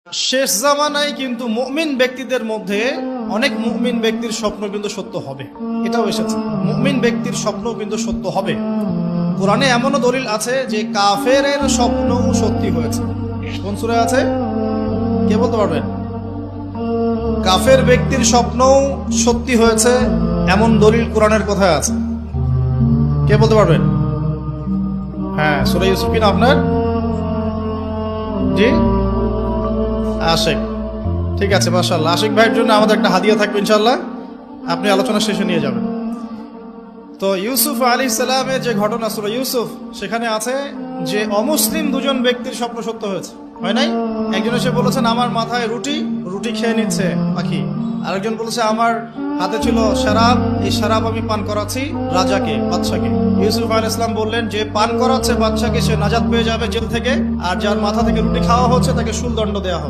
শেষ জামানায় কিন্তু মুমিন ব্যক্তিদের মধ্যে অনেক মুমিন ব্যক্তির স্বপ্ন কিন্তু সত্য হবে, এটাও এসেছে। মুমিন ব্যক্তির স্বপ্ন কিন্তু সত্য হবে। কোরআনে এমনও দলিল আছে যে কাফেরের স্বপ্নও সত্যি হয়েছে। কোন সূরা আছে কে বলতে পারবেন? কাফের ব্যক্তির স্বপ্নও সত্যি হয়েছে এমন দলিল কোরআনের কোথায় আছে? কে বলতে পারবেন? হ্যাঁ, সূরা ইউসুফ কিনা আপনার? জি, আশিক। ঠিক আছে, মাশাআল্লাহ। আশিক ভাইয়ের জন্য আমাদের একটা হাদিয়া থাকবে ইনশাআল্লাহ, আপনি আলোচনা শেষে নিয়ে যাবেন। তো ইউসুফ আলাইহিস সালামের যে ঘটনা সূরা ইউসুফ, সেখানে আছে যে অমুসলিম দুজন ব্যক্তির স্বপ্ন সত্য হয়েছে, হয় নাই? একজন এসে বলেছেন আমার মাথায় রুটি খেয়ে নিচ্ছে পাখি, আরেকজন বলেছে আমার হাতে ছিল শরাব, এই শরাব আমি পান করাচ্ছি রাজাকে, বাদশাকে। ইউসুফ আলাইহিস সালাম বললেন যে পান করাচ্ছে বাদশাকে সে নাজাত পেয়ে যাবে জেল থেকে, আর যার মাথা থেকে রুটি খাওয়া হচ্ছে তাকে শুল দণ্ড দেওয়া হবে।